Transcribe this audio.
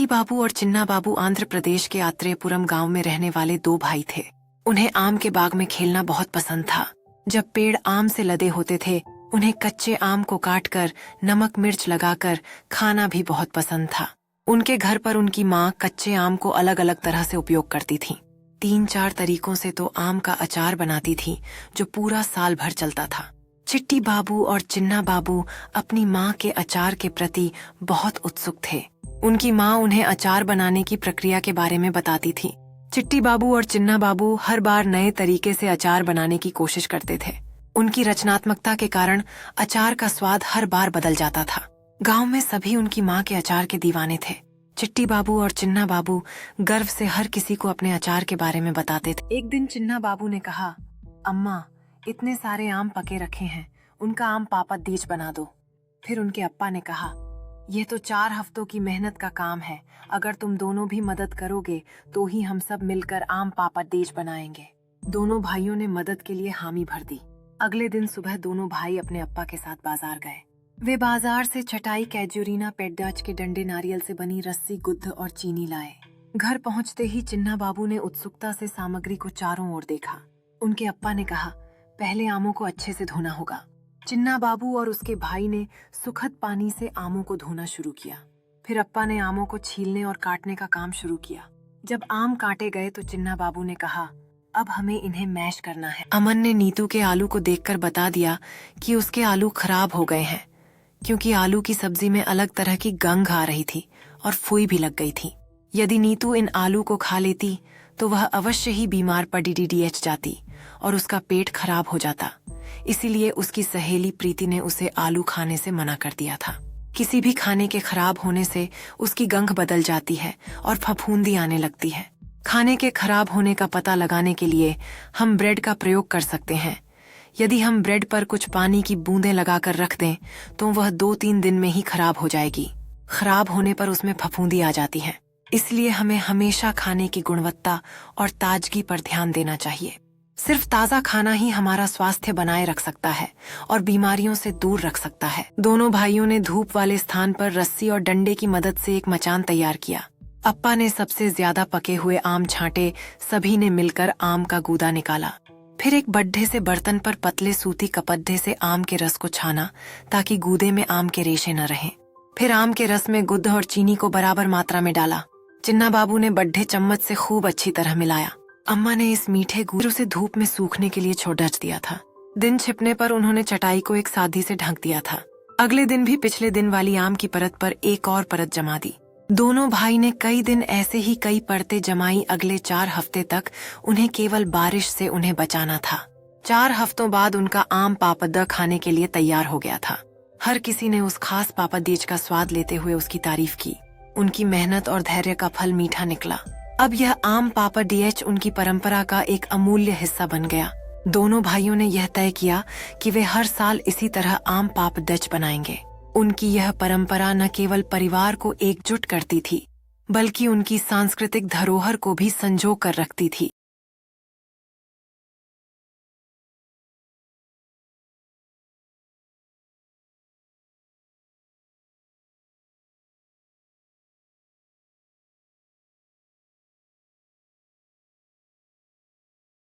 चिट्टी बाबू और चिन्ना बाबू आंध्र प्रदेश के आत्रेयपुरम गांव में रहने वाले दो भाई थे। उन्हें आम के बाग में खेलना बहुत पसंद था। जब पेड़ आम से लदे होते थे, उन्हें कच्चे आम को काटकर नमक मिर्च लगाकर खाना भी बहुत पसंद था। उनके घर पर उनकी माँ कच्चे आम को अलग अलग तरह से उपयोग करती थी। 3-4 तरीकों से तो आम का अचार बनाती थी, जो पूरा साल भर चलता था। चिट्टी बाबू और चिन्ना बाबू अपनी माँ के अचार के प्रति बहुत उत्सुक थे। उनकी माँ उन्हें अचार बनाने की प्रक्रिया के बारे में बताती थी। चिट्टी बाबू और चिन्ना बाबू हर बार नए तरीके से अचार बनाने की कोशिश करते थे। उनकी रचनात्मकता के कारण अचार का स्वाद हर बार बदल जाता था। गांव में सभी उनकी माँ के अचार के दीवाने थे। चिट्टी बाबू और चिन्ना बाबू गर्व से हर किसी को अपने अचार के बारे में बताते थे। एक दिन चिन्ना बाबू ने कहा, अम्मा, इतने सारे आम पके रखे हैं, उनका आम पापड़ डीज बना दो। फिर उनके अप्पा ने कहा, यह तो 4 हफ्तों की मेहनत का काम है। अगर तुम दोनों भी मदद करोगे तो ही हम सब मिलकर आम पापड़ डीज बनाएंगे। दोनों भाइयों ने मदद के लिए हामी भर दी। अगले दिन सुबह दोनों भाई अपने अप्पा के साथ बाजार गए। वे बाजार से चटाई, कैजुरीना, पेड्डाच के डंडे, नारियल से बनी रस्सी, गुद्ध और चीनी लाए। घर पहुंचते ही चिन्ना बाबू ने उत्सुकता से सामग्री को चारों ओर देखा। उनके अप्पा ने कहा, पहले आमों को अच्छे से धोना होगा। चिन्ना बाबू और उसके भाई ने सुखद पानी से आमों को धोना शुरू किया। फिर अप्पा ने आमों को छीलने और काटने का काम शुरू किया। जब आम काटे गए तो चिन्ना बाबू ने कहा, अब हमें इन्हें मैश करना है। अमन ने नीतू के आलू को देखकर बता दिया कि उसके आलू खराब हो गए हैं, क्योंकि आलू की सब्जी में अलग तरह की गंध आ रही थी और फुई भी लग गई थी। यदि नीतू इन आलू को खा लेती तो वह अवश्य ही बीमार पड़ DDDH जाती और उसका पेट खराब हो जाता। इसीलिए उसकी सहेली प्रीति ने उसे आलू खाने से मना कर दिया था। किसी भी खाने के खराब होने से उसकी गंध बदल जाती है और फफूंदी आने लगती है। खाने के खराब होने का पता लगाने के लिए हम ब्रेड का प्रयोग कर सकते हैं। यदि हम ब्रेड पर कुछ पानी की बूंदें लगाकर रख दें तो वह 2-3 दिन में ही खराब हो जाएगी। खराब होने पर उसमें फफूंदी आ जाती है। इसलिए हमें हमेशा खाने की गुणवत्ता और ताजगी पर ध्यान देना चाहिए। सिर्फ ताज़ा खाना ही हमारा स्वास्थ्य बनाए रख सकता है और बीमारियों से दूर रख सकता है। दोनों भाइयों ने धूप वाले स्थान पर रस्सी और डंडे की मदद से एक मचान तैयार किया। अप्पा ने सबसे ज्यादा पके हुए आम छांटे। सभी ने मिलकर आम का गूदा निकाला। फिर एक बड्ढे से बर्तन पर पतले सूती कपड्ढे से आम के रस को छाना, ताकि गूदे में आम के रेशे न रहें। फिर आम के रस में गुद्ध और चीनी को बराबर मात्रा में डाला। चिन्ना बाबू ने बड्ढे चम्मच से खूब अच्छी तरह मिलाया। अम्मा ने इस मीठे गूदे उसे धूप में सूखने के लिए छोड़ दिया था। दिन छिपने पर उन्होंने चटाई को एक सादी से ढक दिया था। अगले दिन भी पिछले दिन वाली आम की परत पर एक और परत जमा दी। दोनों भाई ने कई दिन ऐसे ही कई परतें जमाई। अगले 4 हफ्ते तक उन्हें केवल बारिश से उन्हें बचाना था। 4 हफ्तों बाद उनका आम पापड़ खाने के लिए तैयार हो गया था। हर किसी ने उस खास पापड़ डीज का स्वाद लेते हुए उसकी तारीफ की। उनकी मेहनत और धैर्य का फल मीठा निकला। अब यह आम पापड़ डीज उनकी परंपरा का एक अमूल्य हिस्सा बन गया। दोनों भाइयों ने यह तय किया कि वे हर साल इसी तरह आम पापड़ डीज बनाएंगे। उनकी यह परंपरा न केवल परिवार को एकजुट करती थी, बल्कि उनकी सांस्कृतिक धरोहर को भी संजो कर रखती थी।